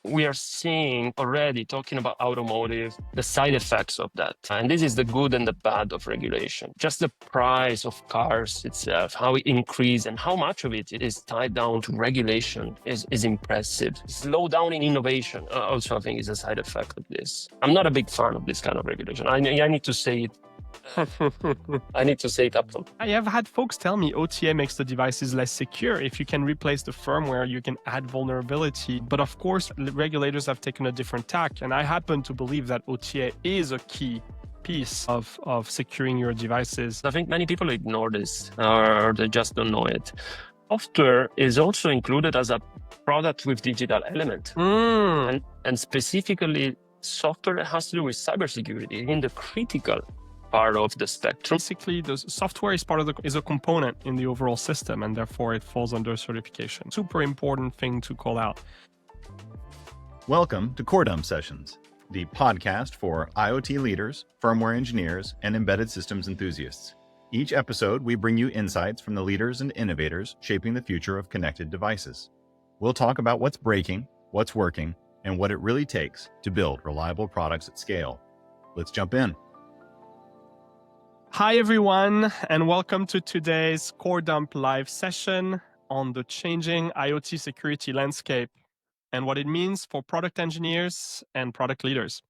we are seeing already, talking about automotive, the side effects of that. And this is the good and the bad of regulation. Just the price of cars itself, how it increases and how much of it is tied down to regulation is impressive. Slow down in innovation also, I think, is a side effect of this. I'm not a big fan of this kind of regulation. I need to say it. I need to say it upfront. I have had folks tell me OTA makes the devices less secure. If you can replace the firmware, you can add vulnerability. But of course, regulators have taken a different tack. And I happen to believe that OTA is a key piece of securing your devices. I think many people ignore this or they just don't know it. Software is also included as a product with digital element. And specifically, software that has to do with cybersecurity in the critical part of the spectrum. Basically, the software is a component in the overall system, and therefore it falls under certification. Super important thing to call out. Welcome to Coredump Sessions, the podcast for IoT leaders, firmware engineers, and embedded systems enthusiasts. Each episode, we bring you insights from the leaders and innovators shaping the future of connected devices. We'll talk about what's breaking, what's working, and what it really takes to build reliable products at scale. Let's jump in. Hi, everyone, and welcome to today's Coredump live session on the changing IoT security landscape and what it means for product engineers and product leaders.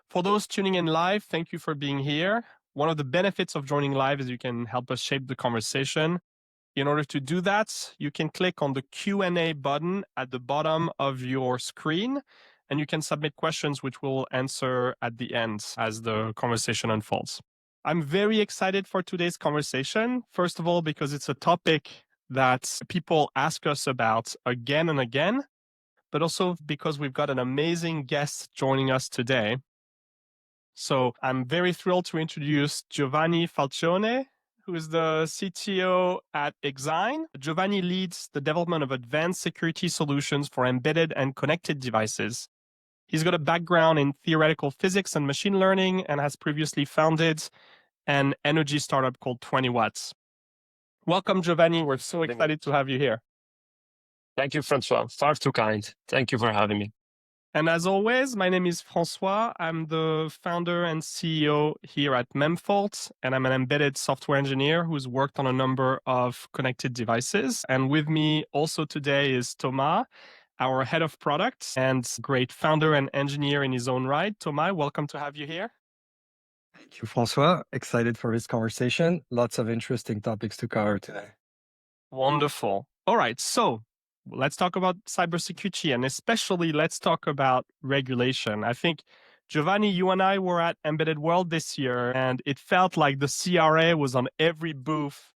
For those tuning in live, thank you for being here. One of the benefits of joining live is you can help us shape the conversation. In order to do that, you can click on the Q&A button at the bottom of your screen, and you can submit questions which we'll answer at the end as the conversation unfolds. I'm very excited for today's conversation. First of all, because it's a topic that people ask us about again and again, but also because we've got an amazing guest joining us today. So I'm very thrilled to introduce Giovanni Falcione, who is the CTO at Exine. Giovanni leads the development of advanced security solutions for embedded and connected devices. He's got a background in theoretical physics and machine learning and has previously founded an energy startup called 20 Watts. Welcome, Giovanni. We're so excited to have you here. Thank you, François. Far too kind. Thank you for having me. And as always, my name is François. I'm the founder and CEO here at Memfault, and I'm an embedded software engineer who's worked on a number of connected devices. And with me also today is Thomas, our head of product and great founder and engineer in his own right. Thomas, welcome to have you here. Thank you, François. Excited for this conversation. Lots of interesting topics to cover today. Wonderful. All right. So let's talk about cybersecurity, and especially let's talk about regulation. I think, Giovanni, you and I were at Embedded World this year, and it felt like the CRA was on every booth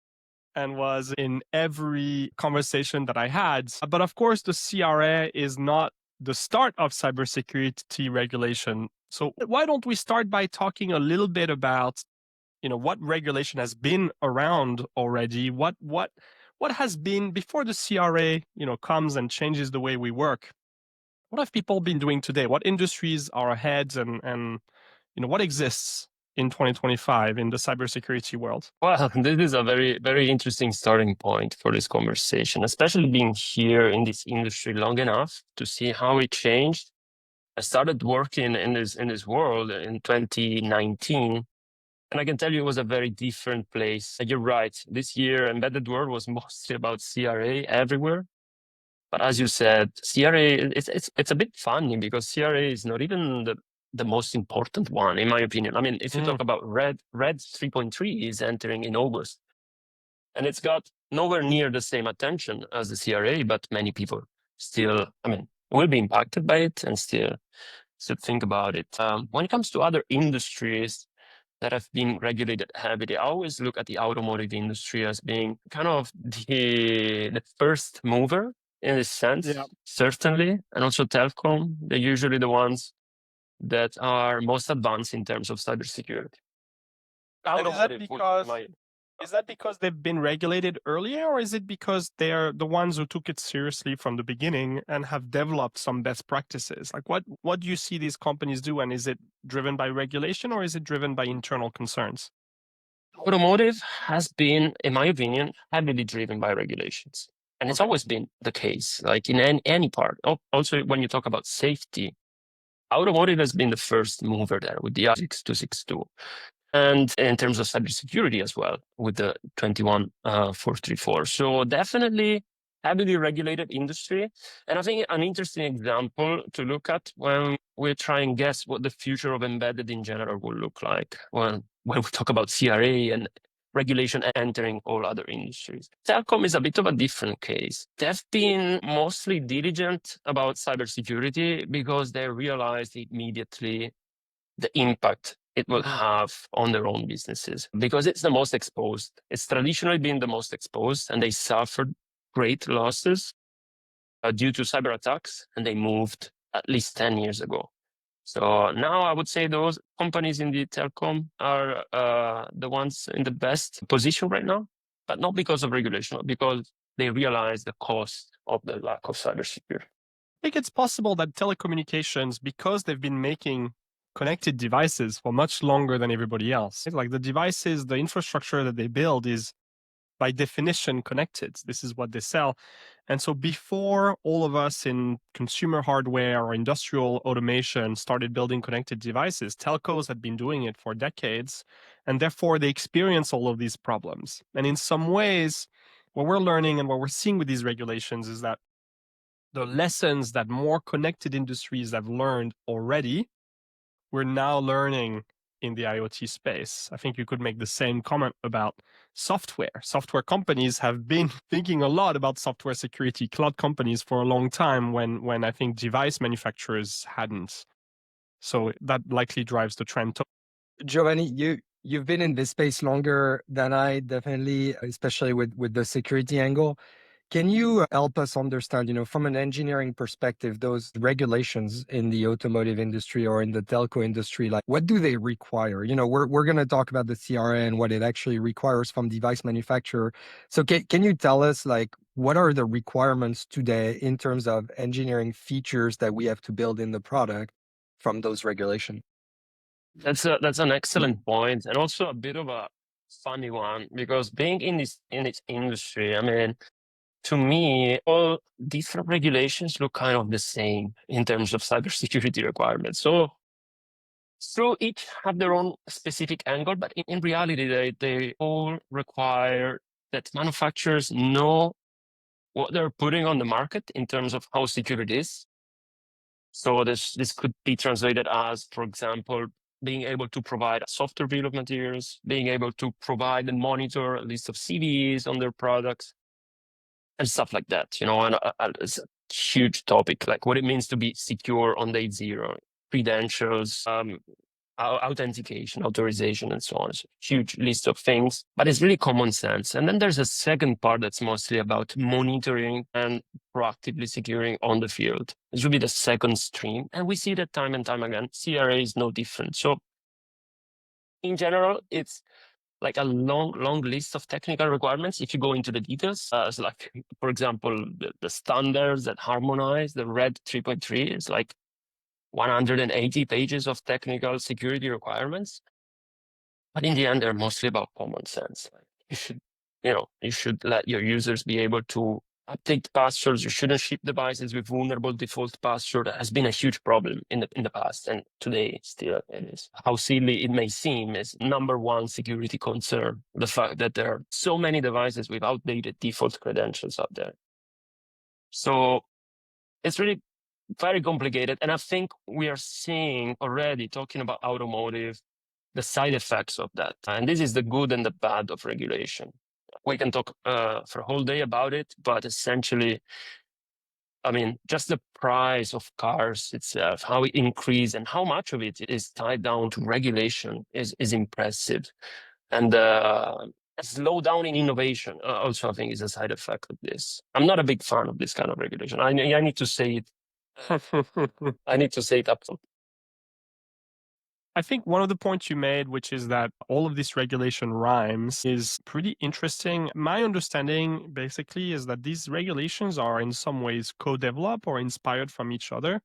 and was in every conversation that I had. But of course, the CRA is not the start of cybersecurity regulation. So why don't we start by talking a little bit about, what regulation has been around already? What has been before the CRA, comes and changes the way we work? What have people been doing today? What industries are ahead, and what exists in 2025 in the cybersecurity world? Well, this is a very, very interesting starting point for this conversation, especially being here in this industry long enough to see how it changed. I started working in this world in 2019, and I can tell you it was a very different place. You're right. This year, Embedded World was mostly about CRA everywhere. But as you said, CRA, it's a bit funny because CRA is not even the most important one, in my opinion. I mean, if you talk about Red 3.3 is entering in August, and it's got nowhere near the same attention as the CRA, but many people still, will be impacted by it and still think about it. When it comes to other industries that have been regulated heavily, I always look at the automotive industry as being kind of the first mover in this sense, certainly, and also telecom. They're usually the ones that are most advanced in terms of cybersecurity. Is that because they've been regulated earlier, or is it because they're the ones who took it seriously from the beginning and have developed some best practices? Like what do you see these companies do, and is it driven by regulation or is it driven by internal concerns? Automotive has been, in my opinion, heavily driven by regulations. And it's always been the case, like in any part. Also, when you talk about safety, Automotive has been the first mover there with the 6262. And in terms of cybersecurity as well, with the 21434. So definitely heavily regulated industry. And I think an interesting example to look at when we try and guess what the future of embedded in general will look like when we talk about CRA and regulation entering all other industries. Telcom is a bit of a different case. They've been mostly diligent about cybersecurity because they realized immediately the impact it will have on their own businesses because it's the most exposed. It's traditionally been the most exposed, and they suffered great losses due to cyber attacks, and they moved at least 10 years ago. So now I would say those companies in the telecom are the ones in the best position right now, but not because of regulation, because they realize the cost of the lack of cybersecurity. I think it's possible that telecommunications, because they've been making connected devices for much longer than everybody else, like the devices, the infrastructure that they build is by definition connected. This is what they sell. And so before all of us in consumer hardware or industrial automation started building connected devices, telcos had been doing it for decades, and therefore they experience all of these problems. And in some ways, what we're learning and what we're seeing with these regulations is that the lessons that more connected industries have learned already, we're now learning in the IoT space. I think you could make the same comment about software. Software companies have been thinking a lot about software security, cloud companies for a long time when I think device manufacturers hadn't. So that likely drives the trend. Giovanni, you've been in this space longer than I, definitely, especially with the security angle. Can you help us understand, from an engineering perspective, those regulations in the automotive industry or in the telco industry, like what do they require? We're going to talk about the CRA and what it actually requires from device manufacturer. So can you tell us, like, what are the requirements today in terms of engineering features that we have to build in the product from those regulations? That's an excellent point, and also a bit of a funny one, because being in this industry, I mean, to me, all different regulations look kind of the same in terms of cybersecurity requirements. So each have their own specific angle, but in reality, they all require that manufacturers know what they're putting on the market in terms of how secure it is. So this could be translated as, for example, being able to provide a software bill of materials, being able to provide and monitor a list of CVEs on their products, and stuff like that. And it's a huge topic, like what it means to be secure on day zero, credentials, authentication, authorization, and so on. It's a huge list of things, but it's really common sense. And then there's a second part that's mostly about monitoring and proactively securing on the field. This would be the second stream. And we see that time and time again. CRA is no different. So in general, it's like a long list of technical requirements. If you go into the details, so like, for example, the standards that harmonize the RED 3.3 is like 180 pages of technical security requirements. But in the end, they're mostly about common sense. Like you should let your users be able to update passwords. You shouldn't ship devices with vulnerable default password. That has been a huge problem in the past, and today still it is. How silly it may seem is number one security concern: the fact that there are so many devices with outdated default credentials out there. So it's really very complicated, and I think we are seeing already, talking about automotive, the side effects of that. And this is the good and the bad of regulation. We can talk for a whole day about it, but essentially, I mean, just the price of cars itself, how it increased and how much of it is tied down to regulation is impressive. And a slowdown in innovation also, I think, is a side effect of this. I'm not a big fan of this kind of regulation. I need to say it. I need to say it up. I think one of the points you made, which is that all of this regulation rhymes, is pretty interesting. My understanding basically is that these regulations are in some ways co-developed or inspired from each other.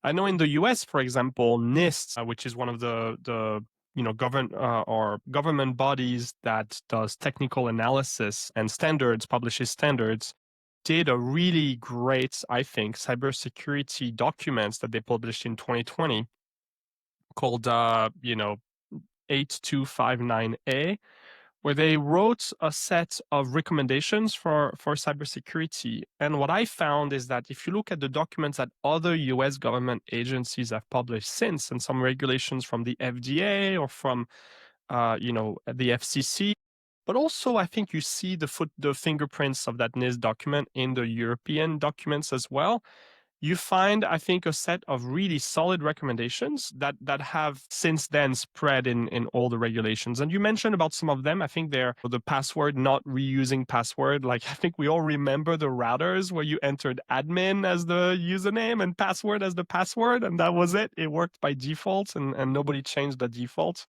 I know in the US, for example, NIST, which is one of the government bodies that does technical analysis and standards, publishes standards, did a really great, I think, cybersecurity documents that they published in 2020 called, 8259A, where they wrote a set of recommendations for cybersecurity. And what I found is that if you look at the documents that other US government agencies have published since, and some regulations from the FDA or from, the FCC, but also I think you see the fingerprints of that NIST document in the European documents as well. You find, I think, a set of really solid recommendations that have since then spread in all the regulations. And you mentioned about some of them. I think they're the password, not reusing password. Like, I think we all remember the routers where you entered admin as the username and password as the password, and that was it. It worked by default, and nobody changed the default.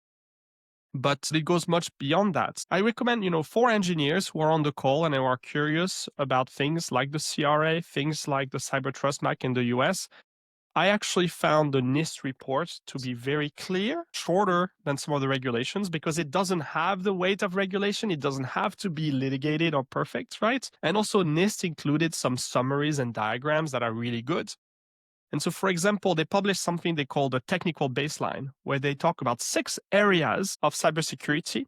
But it goes much beyond that. I recommend, for engineers who are on the call and who are curious about things like the CRA, things like the Cyber Trust Act in the US, I actually found the NIST report to be very clear, shorter than some of the regulations, because it doesn't have the weight of regulation. It doesn't have to be litigated or perfect, right? And also NIST included some summaries and diagrams that are really good. And so, for example, they published something they call the technical baseline, where they talk about 6 areas of cybersecurity.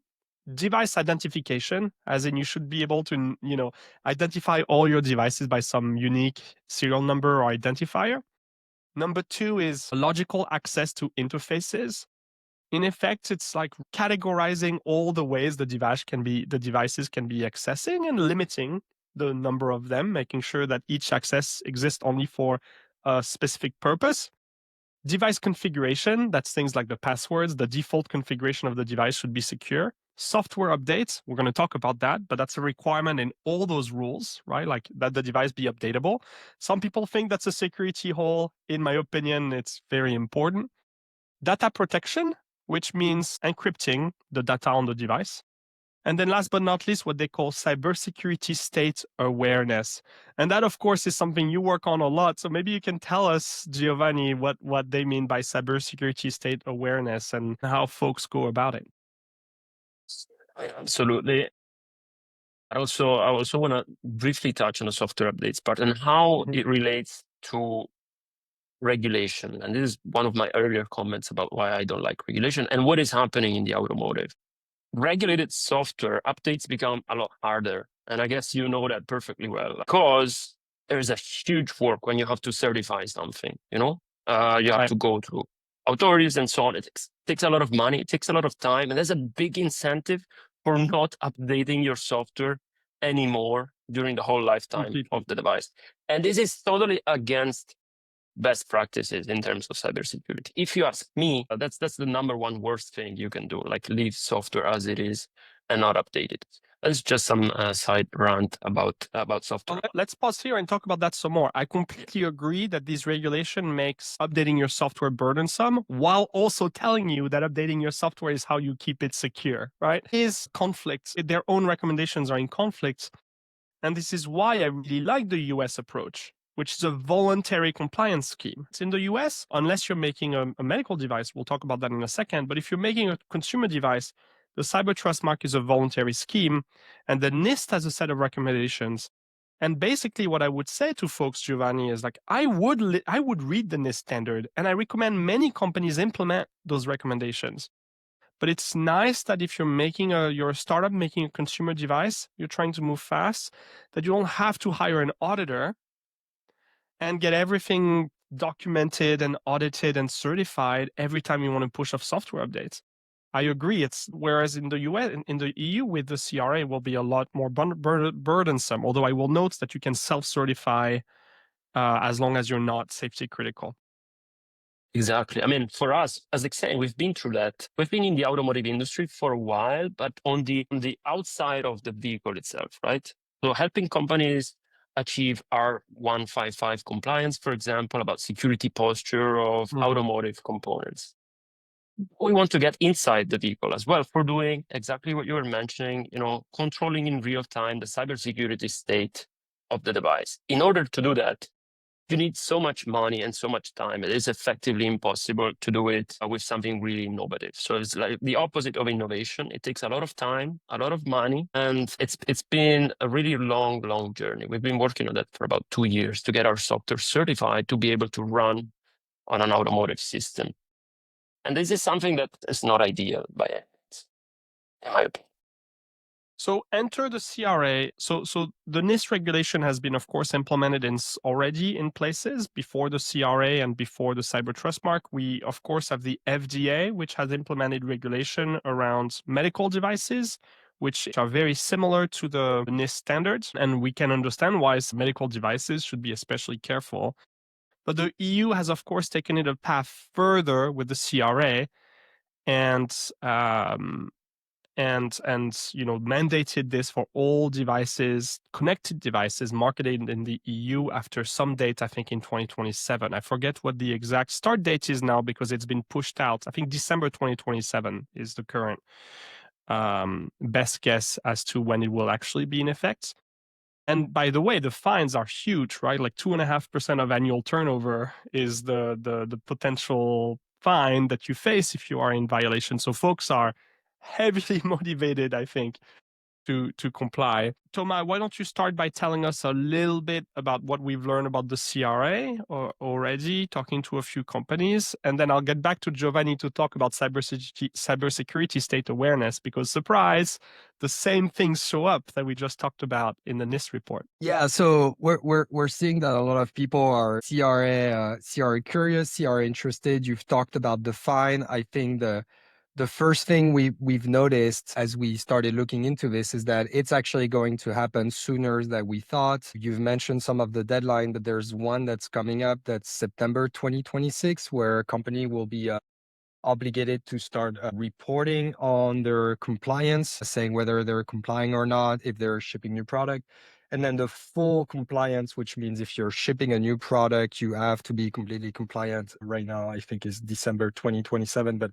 Device identification, as in you should be able to, identify all your devices by some unique serial number or identifier. Number 2 is logical access to interfaces. In effect, it's like categorizing all the ways the devices can be accessing and limiting the number of them, making sure that each access exists only for a specific purpose. Device configuration, that's things like the passwords, the default configuration of the device should be secure. Software updates, we're going to talk about that, but that's a requirement in all those rules, right? Like that the device be updatable. Some people think that's a security hole. In my opinion, it's very important. Data protection, which means encrypting the data on the device. And then last but not least, what they call cybersecurity state awareness. And that, of course, is something you work on a lot. So maybe you can tell us, Giovanni, what they mean by cybersecurity state awareness and how folks go about it. Absolutely. I also want to briefly touch on the software updates part and how it relates to regulation. And this is one of my earlier comments about why I don't like regulation and what is happening in the automotive. Regulated software updates become a lot harder. And I guess you know that perfectly well, because there's a huge work when you have to certify something, you have to go through authorities and so on. It takes a lot of money, it takes a lot of time, and there's a big incentive for not updating your software anymore during the whole lifetime of the device. And this is totally against best practices in terms of cybersecurity. If you ask me, that's the number one worst thing you can do, like leave software as it is and not update it. That's just some side rant about software. Let's pause here and talk about that some more. I completely agree that this regulation makes updating your software burdensome, while also telling you that updating your software is how you keep it secure, right? These conflicts, their own recommendations are in conflict. And this is why I really like the US approach, which is a voluntary compliance scheme. It's in the US, unless you're making a medical device, we'll talk about that in a second, but if you're making a consumer device, the Cyber Trust Mark is a voluntary scheme, and the NIST has a set of recommendations. And basically what I would say to folks, Giovanni, is like, I would read the NIST standard, and I recommend many companies implement those recommendations. But it's nice that if you're a startup making a consumer device, you're trying to move fast, that you don't have to hire an auditor and get everything documented and audited and certified every time you want to push off software updates. I agree. Whereas in the US, in the EU with the CRA, it will be a lot more burdensome. Although I will note that you can self-certify as long as you're not safety critical. Exactly. I mean, for us, as Exine, we've been through that. We've been in the automotive industry for a while, but on the outside of the vehicle itself, right? So helping companies achieve R155 compliance, for example, about security posture of automotive components. We want to get inside the vehicle as well for doing exactly what you were mentioning, controlling in real time the cybersecurity state of the device. In order to do that, you need so much money and so much time. It is effectively impossible to do it with something really innovative. So it's like the opposite of innovation. It takes a lot of time, a lot of money, and it's been a really long journey. We've been working on that for about 2 years to get our software certified to be able to run on an automotive system. And this is something that is not ideal by any means, in my opinion. So enter the CRA. So the NIST regulation has been, of course, implemented already in places before the CRA and before the Cyber Trust Mark. We, of course, have the FDA, which has implemented regulation around medical devices, which are very similar to the NIST standards. And we can understand why medical devices should be especially careful. But the EU has, of course, taken it a path further with the CRA and mandated this for all devices, connected devices marketed in the EU after some date, I think in 2027. I forget what the exact start date is now because it's been pushed out. I think December 2027 is the current best guess as to when it will actually be in effect. And by the way, the fines are huge, right? Like 2.5% of annual turnover is the potential fine that you face if you are in violation. So folks are heavily motivated, I think, to comply. Thomas, why don't you start by telling us a little bit about what we've learned about the CRA already, talking to a few companies, and then I'll get back to Giovanni to talk about cybersecurity state awareness, because surprise, the same things show up that we just talked about in the NIST report. Yeah, so we're seeing that a lot of people are CRA curious, CRA interested. You've talked about the fine. I think the first thing we've noticed as we started looking into this is that it's actually going to happen sooner than we thought. You've mentioned some of the deadline, but there's one that's coming up that's September 2026, where a company will be obligated to start reporting on their compliance, saying whether they're complying or not, if they're shipping new product. And then the full compliance, which means if you're shipping a new product, you have to be completely compliant. Right now, I think is December 2027, but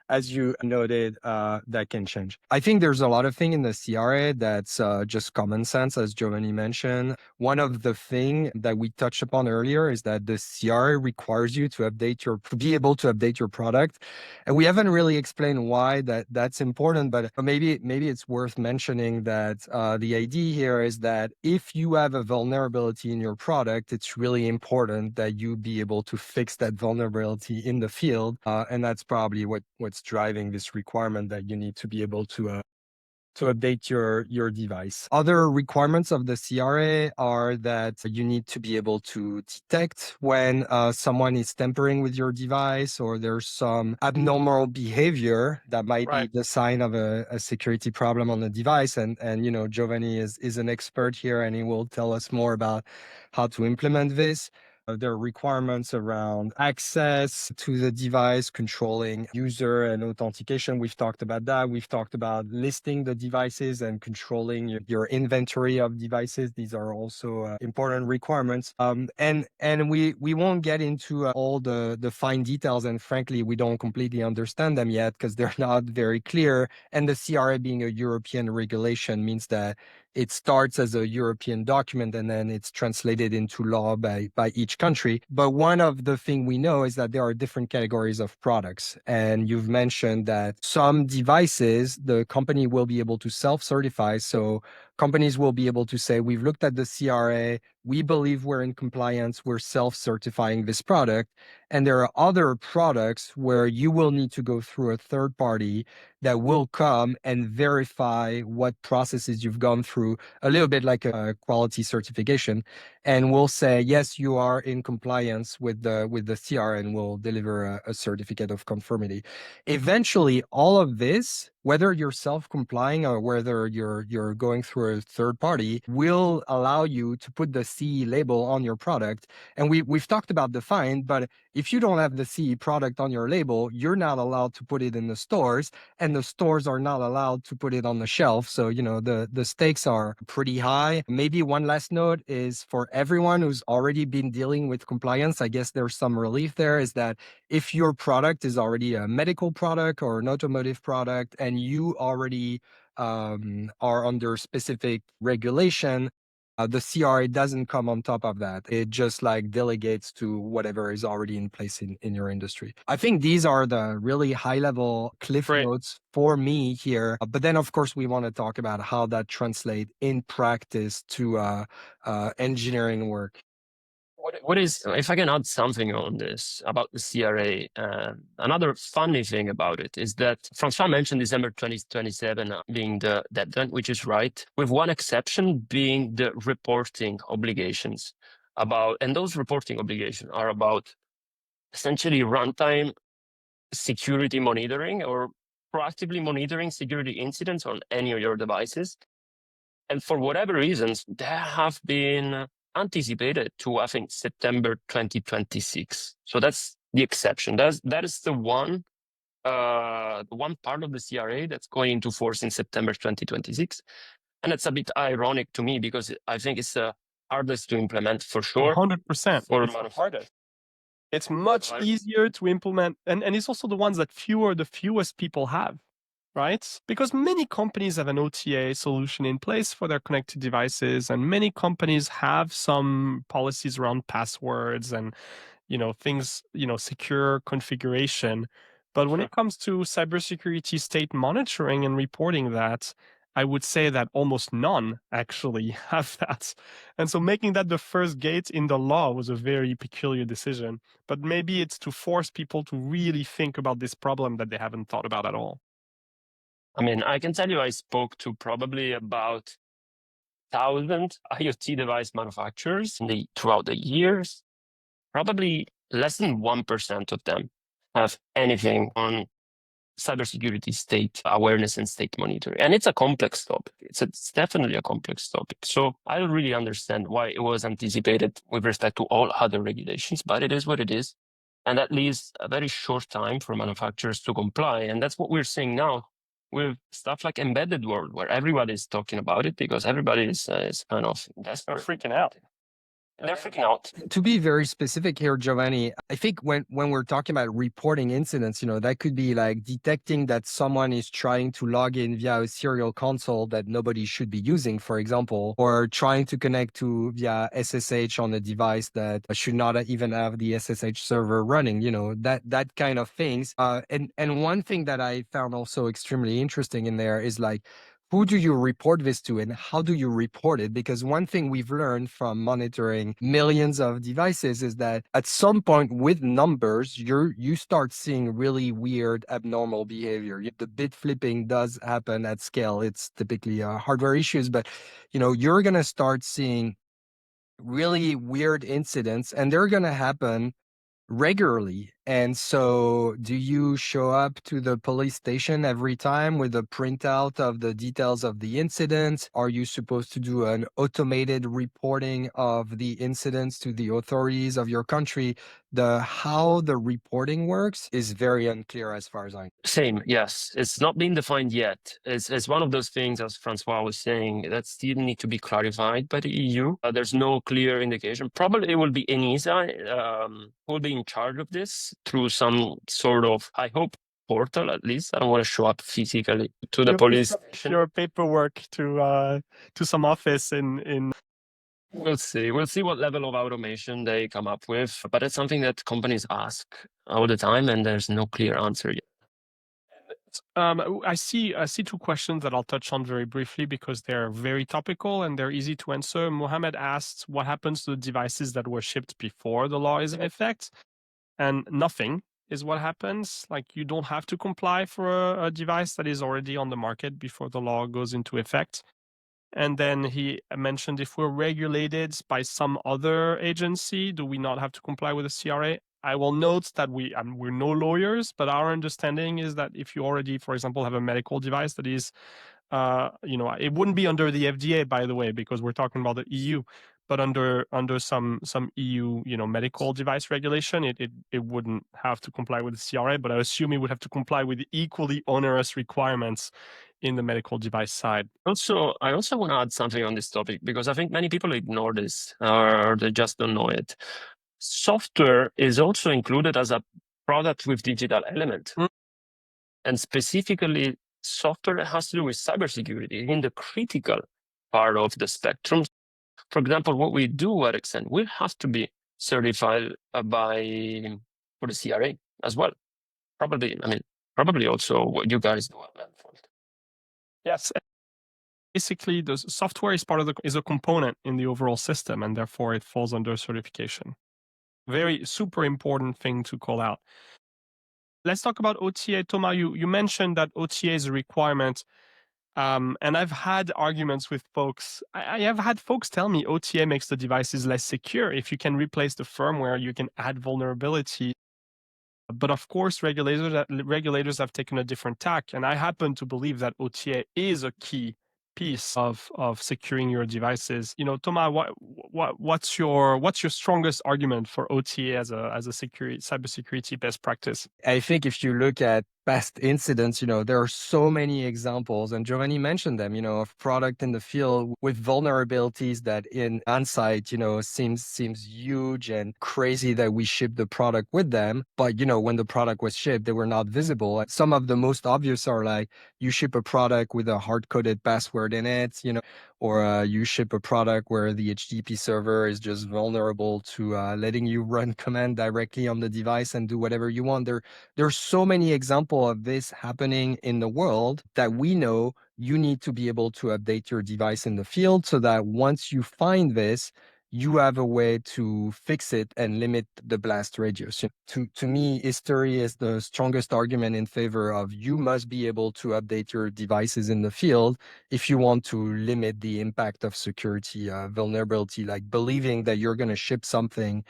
as you noted, that can change. I think there's a lot of things in the CRA that's just common sense, as Giovanni mentioned. One of the things that we touched upon earlier is that the CRA requires you to be able to update your product. And we haven't really explained why that's important, but maybe it's worth mentioning that the idea here is that if you have a vulnerability in your product, it's really important that you be able to fix that vulnerability in the field. And that's probably what's driving this requirement that you need to be able to update your device. Other requirements of the CRA are that you need to be able to detect when someone is tampering with your device or there's some abnormal behavior that might be the sign of a security problem on the device. And Giovanni is an expert here, and he will tell us more about how to implement this. There are requirements around access to the device, controlling user and authentication. We've talked about that. We've talked about listing the devices and controlling your inventory of devices. These are also important requirements. And we won't get into all the fine details. And frankly, we don't completely understand them yet because they're not very clear. And the CRA being a European regulation means that it starts as a European document and then it's translated into law by each country. But one of the things we know is that there are different categories of products. And you've mentioned that some devices, the company will be able to self-certify. So companies will be able to say, we've looked at the CRA, we believe we're in compliance, we're self-certifying this product. And there are other products where you will need to go through a third party that will come and verify what processes you've gone through, a little bit like a quality certification, and will say, yes, you are in compliance with the CR, and will deliver a certificate of conformity. Eventually, all of this, whether you're self-complying or whether you're going through a third party, will allow you to put the CE label on your product. And we've talked about the fine, but if you don't have the CE product on your label, you're not allowed to put it in the stores, and the stores are not allowed to put it on the shelf. So, the stakes are pretty high. Maybe one last note is for everyone who's already been dealing with compliance, I guess there's some relief there, is that if your product is already a medical product or an automotive product and you already are under specific regulation, the CRA doesn't come on top of that. It just like delegates to whatever is already in place in your industry. I think these are the really high level cliff notes for me here. But then, of course, we want to talk about how that translates in practice to engineering work. What is, if I can add something on this about the CRA, another funny thing about it is that François mentioned December 2027 being the deadline, which is right, with one exception being the reporting obligations and those reporting obligations are about essentially runtime security monitoring or proactively monitoring security incidents on any of your devices. And for whatever reasons, they have been anticipated to, I think, September 2026. So that's the exception. That is the one part of the CRA that's going into force in September 2026. And it's a bit ironic to me because I think it's the hardest to implement for sure. 100%. For it's the hardest. It's much easier to implement. And it's also the ones that the fewest people have. Right? Because many companies have an OTA solution in place for their connected devices, and many companies have some policies around passwords and, things, secure configuration. But when it comes to cybersecurity state monitoring and reporting that, I would say that almost none actually have that. And so making that the first gate in the law was a very peculiar decision. But maybe it's to force people to really think about this problem that they haven't thought about at all. I mean, I can tell you I spoke to probably about 1,000 IoT device manufacturers throughout the years. Probably less than 1% of them have anything on cybersecurity state awareness and state monitoring. And it's a complex topic. It's definitely a complex topic. So I don't really understand why it was anticipated with respect to all other regulations, but it is what it is. And that leaves a very short time for manufacturers to comply. And that's what we're seeing now with stuff like embedded world, where everybody is talking about it because everybody is kind of desperate. They're freaking out. They're freaking out. To be very specific here, Giovanni, I think when we're talking about reporting incidents, that could be like detecting that someone is trying to log in via a serial console that nobody should be using, for example, or trying to connect to via SSH on a device that should not even have the SSH server running, that kind of things. And one thing that I found also extremely interesting in there is like, who do you report this to and how do you report it? Because one thing we've learned from monitoring millions of devices is that at some point with numbers, you start seeing really weird, abnormal behavior. The bit flipping does happen at scale. It's typically hardware issues, but you're going to start seeing really weird incidents and they're going to happen regularly. And so do you show up to the police station every time with a printout of the details of the incident? Are you supposed to do an automated reporting of the incidents to the authorities of your country? How the reporting works is very unclear as far as I know. Same, yes. It's not been defined yet. It's one of those things, as François was saying, that still need to be clarified by the EU. There's no clear indication. Probably it will be ENISA who will be in charge of this through some sort of, I hope, portal at least. I don't want to show up physically to the police station. Your paperwork to some office in. We'll see. We'll see what level of automation they come up with. But it's something that companies ask all the time, and there's no clear answer yet. I see two questions that I'll touch on very briefly because they're very topical and they're easy to answer. Mohammed asked what happens to the devices that were shipped before the law is in effect, and nothing is what happens. Like you don't have to comply for a device that is already on the market before the law goes into effect. And then he mentioned if we're regulated by some other agency, do we not have to comply with the CRA? I will note that we're no lawyers, but our understanding is that if you already, for example, have a medical device that is, it wouldn't be under the FDA, by the way, because we're talking about the EU, but under some EU, medical device regulation, it wouldn't have to comply with the CRA, but I assume it would have to comply with the equally onerous requirements in the medical device side. Also, I also want to add something on this topic because I think many people ignore this or they just don't know it. Software is also included as a product with digital element. And specifically, software that has to do with cybersecurity in the critical part of the spectrum. For example, what we do at Exine, we have to be certified for the CRA as well. Probably also what you guys do at Memfault. Yes. Basically, the software is a component in the overall system, and therefore it falls under certification. Very super important thing to call out. Let's talk about OTA. Thomas, you mentioned that OTA is a requirement. And I've had arguments with folks. I have had folks tell me OTA makes the devices less secure. If you can replace the firmware, you can add vulnerability. But of course, regulators have taken a different tack. And I happen to believe that OTA is a key piece of securing your devices. Thomas, what's your strongest argument for OTA as a cybersecurity best practice? I think if you look at past incidents, there are so many examples, and Giovanni mentioned them, of product in the field with vulnerabilities that in hindsight, seems huge and crazy that we shipped the product with them. But, when the product was shipped, they were not visible. Some of the most obvious are like you ship a product with a hard-coded password in it, or you ship a product where the HTTP server is just vulnerable to letting you run command directly on the device and do whatever you want. There's so many examples of this happening in the world that we know you need to be able to update your device in the field so that once you find this, you have a way to fix it and limit the blast radius. To me, history is the strongest argument in favor of you must be able to update your devices in the field if you want to limit the impact of security vulnerability, like believing that you're going to ship something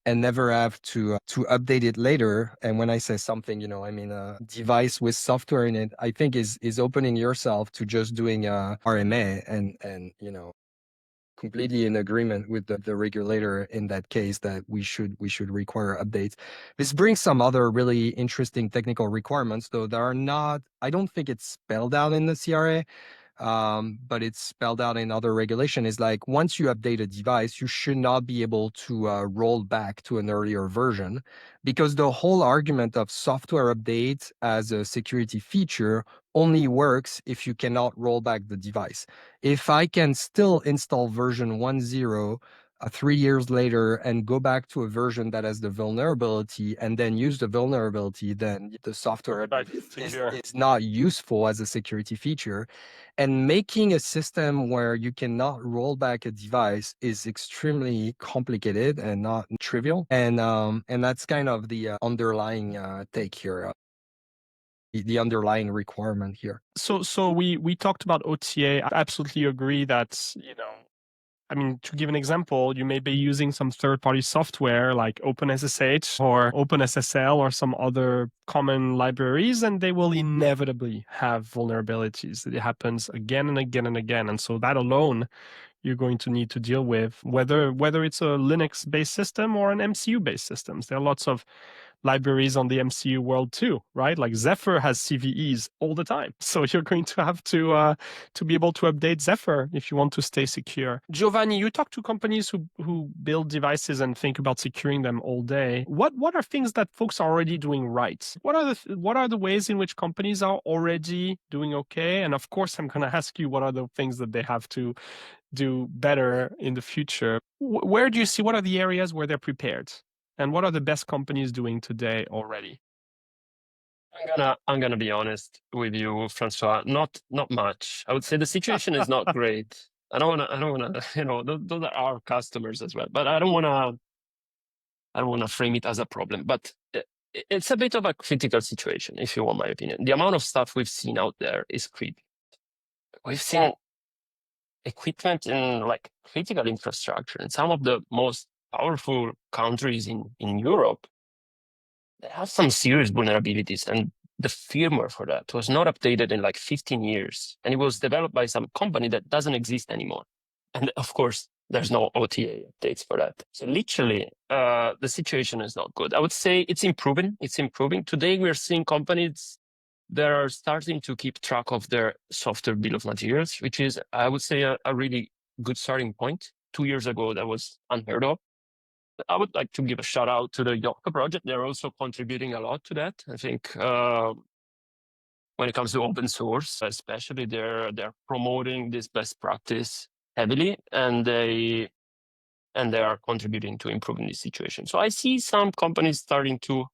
and never have to update it later. And when I say something, I mean a device with software in it, I think is opening yourself to just doing RMA and completely in agreement with the regulator in that case that we should require updates. This brings some other really interesting technical requirements, though there are not, I don't think it's spelled out in the CRA. But it's spelled out in other regulation, is like once you update a device, you should not be able to roll back to an earlier version, because the whole argument of software update as a security feature only works if you cannot roll back the device. If I can still install version 1.0 3 years later and go back to a version that has the vulnerability and then use the vulnerability, then the software is not useful as a security feature. And making a system where you cannot roll back a device is extremely complicated and not trivial. And that's kind of the underlying take here. The underlying requirement here. So we talked about OTA. I absolutely agree that, to give an example, you may be using some third-party software like OpenSSH or OpenSSL or some other common libraries, and they will inevitably have vulnerabilities. It happens again and again and again. And so that alone, you're going to need to deal with, whether it's a Linux-based system or an MCU-based system. There are lots of libraries on the MCU world too, right? Like Zephyr has CVEs all the time. So you're going to have to be able to update Zephyr if you want to stay secure. Giovanni, you talk to companies who build devices and think about securing them all day. What are things that folks are already doing right? What are the ways in which companies are already doing okay? And of course, I'm going to ask you what are the things that they have to do better in the future. Where do you see, what are the areas where they're prepared? And what are the best companies doing today already? I'm gonna be honest with you, François. Not much. I would say the situation is not great. I don't wanna. Those are our customers as well. But I don't wanna frame it as a problem. But it's a bit of a critical situation, if you want my opinion. The amount of stuff we've seen out there is creepy. We've seen equipment in like critical infrastructure in some of the most powerful countries in Europe. They have some serious vulnerabilities, and the firmware for that was not updated in like 15 years. And it was developed by some company that doesn't exist anymore. And of course, there's no OTA updates for that. So literally, the situation is not good. I would say it's improving. It's improving. Today, we're seeing companies that are starting to keep track of their software bill of materials, which is, I would say, a really good starting point. 2 years ago, that was unheard of. I would like to give a shout out to the Yocto project. They're also contributing a lot to that. I think when it comes to open source, especially, they're promoting this best practice heavily, and they are contributing to improving this situation. So I see some companies starting to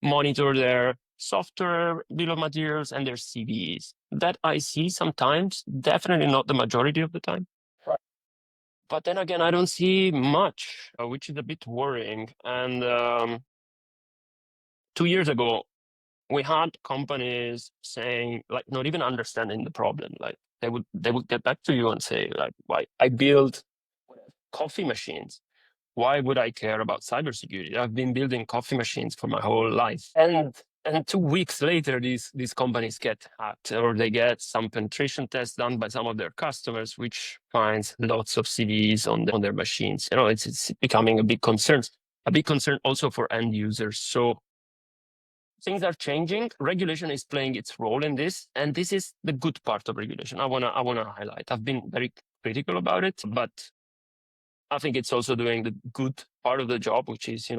monitor their software bill of materials and their CVEs. That I see sometimes, definitely not the majority of the time. Right. But then again, I don't see much, which is a bit worrying. And 2 years ago, we had companies saying, like, not even understanding the problem. Like, they would get back to you and say, like, why I build coffee machines. Why would I care about cybersecurity? I've been building coffee machines for my whole life. And 2 weeks later, these companies get hacked, or they get some penetration tests done by some of their customers, which finds lots of CVEs on their machines. You know, it's becoming a big concern also for end users. So things are changing. Regulation is playing its role in this, and this is the good part of regulation. I wanna highlight. I've been very critical about it, but I think it's also doing the good part of the job, which is,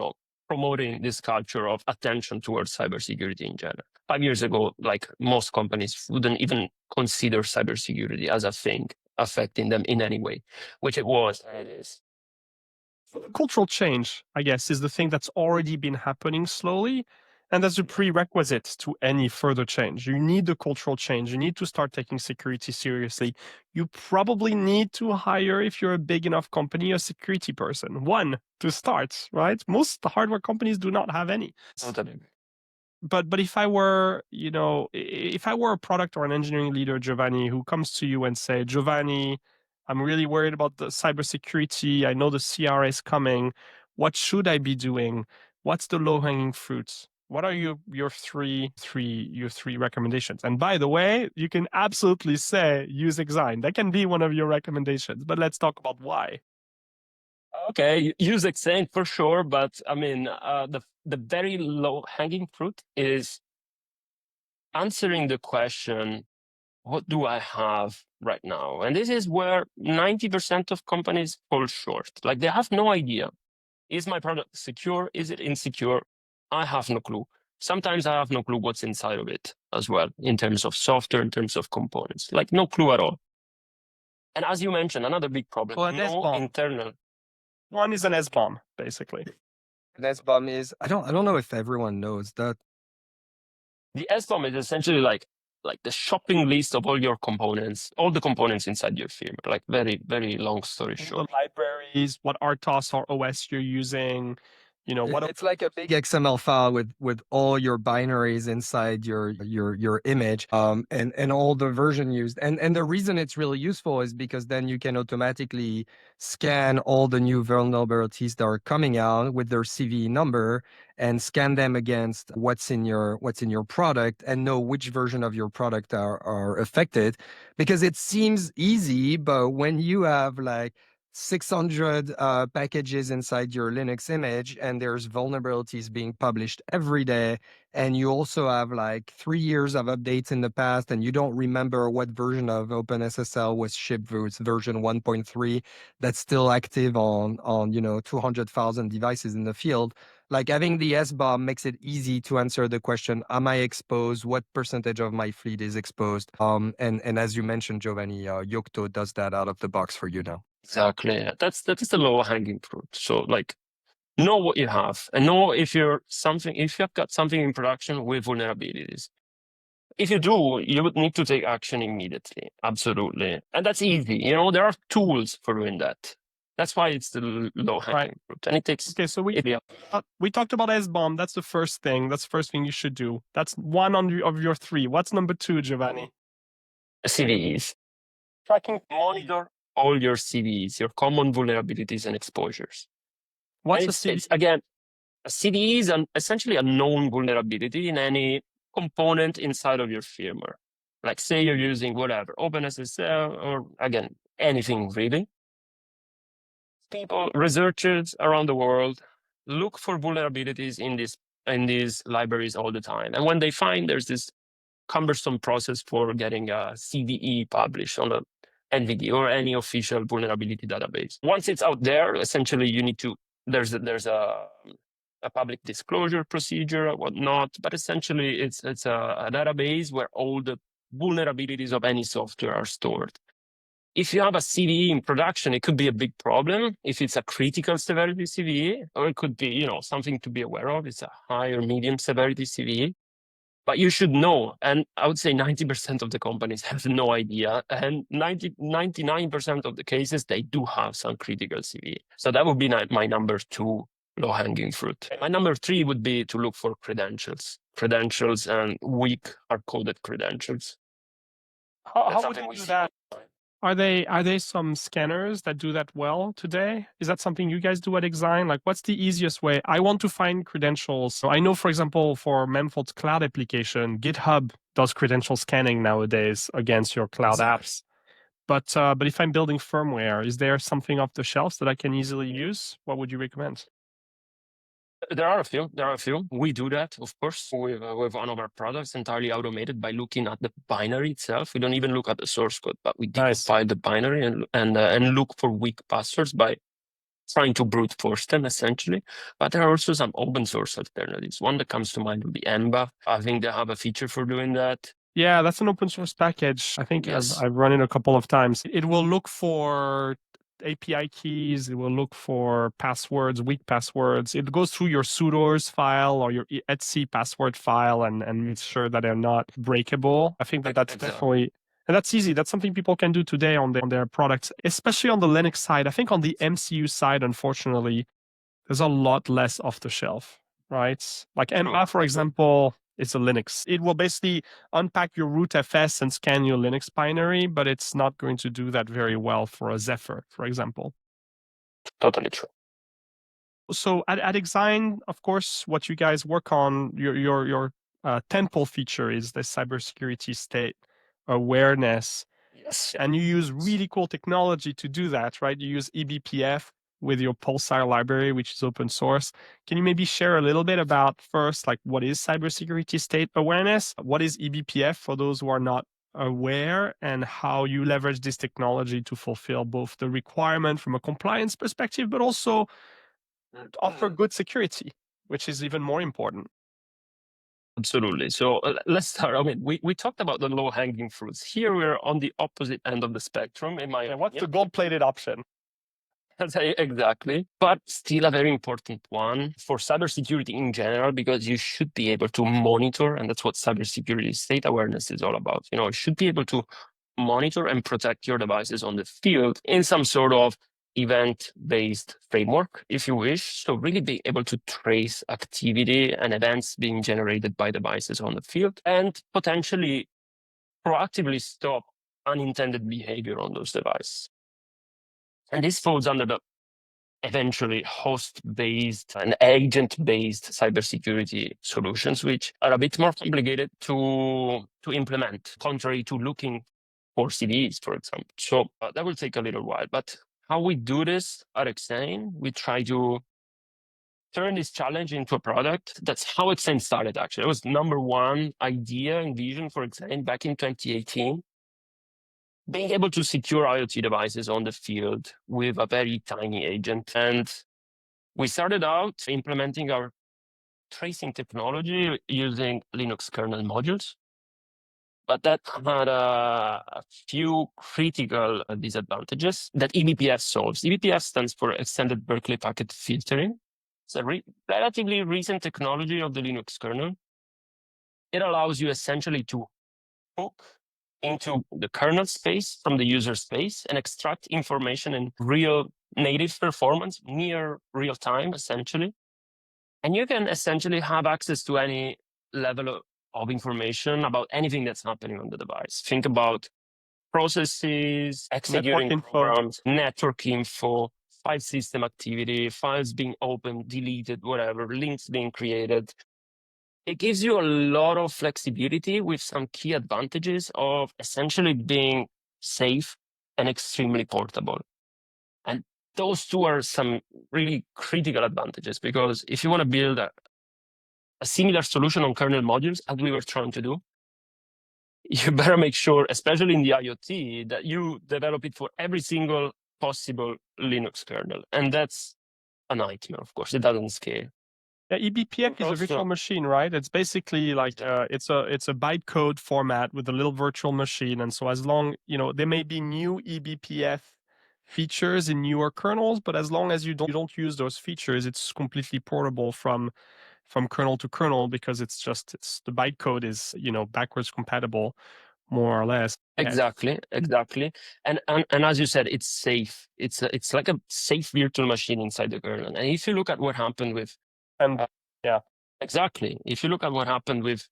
promoting this culture of attention towards cybersecurity in general. 5 years ago, like, most companies wouldn't even consider cybersecurity as a thing affecting them in any way, which it was and it is. Cultural change, I guess, is the thing that's already been happening slowly. And that's a prerequisite to any further change. You need the cultural change. You need to start taking security seriously. You probably need to hire, if you're a big enough company, a security person. One to start, right? Most hardware companies do not have any. Totally. But if I were, if I were a product or an engineering leader, Giovanni, who comes to you and say, Giovanni, I'm really worried about the cybersecurity. I know the CRA is coming. What should I be doing? What's the low-hanging fruits? What are your three recommendations? And by the way, you can absolutely say use Exine. That can be one of your recommendations. But let's talk about why. Okay, use Exine for sure, but I mean, the very low-hanging fruit is answering the question, what do I have right now? And this is where 90% of companies fall short. Like, they have no idea. Is my product secure? Is it insecure? I have no clue. Sometimes I have no clue what's inside of it as well, in terms of software, in terms of components, like no clue at all. And as you mentioned, another big problem, no internal. One is an SBOM, basically. An SBOM is, I don't know if everyone knows that. The SBOM is essentially like the shopping list of all your components, all the components inside your firmware, like very, very long story short. The libraries, what RTOS or OS you're using, it's like a big XML file with all your binaries inside your image, and all the version used. And the reason it's really useful is because then you can automatically scan all the new vulnerabilities that are coming out with their CVE number and scan them against what's in your product and know which version of your product are affected. Because it seems easy, but when you have like 600 packages inside your Linux image, and there's vulnerabilities being published every day, and you also have like 3 years of updates in the past, and you don't remember what version of OpenSSL was shipped with version 1.3 that's still active on 200,000 devices in the field. Like, having the SBOM makes it easy to answer the question, am I exposed? What percentage of my fleet is exposed? And as you mentioned, Giovanni, Yocto does that out of the box for you now. Exactly. That is the low hanging fruit. So, like, know what you have and know if you've got something in production with vulnerabilities. If you do, you would need to take action immediately. Absolutely. And that's easy. There are tools for doing that. That's why it's the low hanging fruit. And it takes. Okay, so we talked about SBOM. That's the first thing. That's the first thing you should do. That's one of your three. What's number two, Giovanni? CVEs. Tracking. Monitor all your CVEs, your common vulnerabilities and exposures. What's a CVE? Again, a CVE is essentially a known vulnerability in any component inside of your firmware. Like, say you're using whatever, OpenSSL, or again, anything really. Researchers around the world look for vulnerabilities in these libraries all the time. And when they find there's this cumbersome process for getting a CVE published on a NVD or any official vulnerability database. Once it's out there, essentially you need to, there's a public disclosure procedure or whatnot, but essentially it's a database where all the vulnerabilities of any software are stored. If you have a CVE in production, it could be a big problem if it's a critical severity CVE, or it could be, something to be aware of. It's a high or medium severity CVE. But you should know, and I would say 90% of the companies have no idea, and 99% of the cases, they do have some critical CVE. So that would be my number 2 low-hanging fruit. My number 3 would be to look for credentials and weak hard-coded credentials. How would you do that? Are they some scanners that do that well today? Is that something you guys do at Exine? Like, what's the easiest way? I want to find credentials. So I know, for example, for Memfault's cloud application, GitHub does credential scanning nowadays against your cloud apps. But if I'm building firmware, is there something off the shelves that I can easily use? What would you recommend? There are a few. We do that, of course, with one of our products entirely automated by looking at the binary itself. We don't even look at the source code, but we decompile the binary and look for weak passwords by trying to brute force them, essentially. But there are also some open source alternatives. One that comes to mind would be Enba. I think they have a feature for doing that. Yeah, that's an open source package. I think I've run it a couple of times. It will look for API keys. It will look for passwords, weak passwords. It goes through your sudoers file or your etc password file and makes sure that they're not breakable. I think that's definitely, and that's easy. That's something people can do today on their products, especially on the Linux side. I think on the MCU side, unfortunately, there's a lot less off the shelf, right? Like Enba, for example, it's a Linux. It will basically unpack your root FS and scan your Linux binary, but it's not going to do that very well for a Zephyr, for example. Totally true. So at Exine, of course, what you guys work on, your tentpole feature is the cybersecurity state awareness. Yes. And you use really cool technology to do that, right? You use eBPF with your Pulsar library, which is open source. Can you maybe share a little bit about first, like what is cybersecurity state awareness? What is eBPF for those who are not aware, and how you leverage this technology to fulfill both the requirement from a compliance perspective, but also offer good security, which is even more important. Absolutely. So let's start. I mean, we talked about the low-hanging fruits. Here we're on the opposite end of the spectrum. What's the gold-plated option? Exactly. But still a very important one for cybersecurity in general, because you should be able to monitor, and that's what cybersecurity state awareness is all about. You should be able to monitor and protect your devices on the field in some sort of event-based framework, if you wish. So really be able to trace activity and events being generated by devices on the field and potentially proactively stop unintended behavior on those devices. And this falls under the eventually host-based and agent-based cybersecurity solutions, which are a bit more complicated to implement, contrary to looking for CVEs, for example. So that will take a little while. But how we do this at Exine, we try to turn this challenge into a product. That's how Exine started, actually. It was number 1 idea and vision for Exine back in 2018. Being able to secure IoT devices on the field with a very tiny agent. And we started out implementing our tracing technology using Linux kernel modules. But that had a few critical disadvantages that eBPF solves. eBPF stands for Extended Berkeley Packet Filtering. It's a relatively recent technology of the Linux kernel. It allows you essentially to hook into the kernel space from the user space and extract information in real native performance, near real time, essentially. And you can essentially have access to any level of information about anything that's happening on the device. Think about processes, executing programs, network info, file system activity, files being opened, deleted, whatever, links being created. It gives you a lot of flexibility with some key advantages of essentially being safe and extremely portable. And those two are some really critical advantages, because if you want to build a similar solution on kernel modules, as we were trying to do, you better make sure, especially in the IoT, that you develop it for every single possible Linux kernel. And that's a nightmare, of course. It doesn't scale. Yeah, eBPF is a virtual machine, right? It's basically like it's a bytecode format with a little virtual machine, and so as long there may be new eBPF features in newer kernels, but as long as you don't use those features, it's completely portable from kernel to kernel because it's the bytecode is backwards compatible, more or less. Exactly. And as you said, it's safe. It's like a safe virtual machine inside the kernel. And if you look at what happened with exactly. If you look at what happened with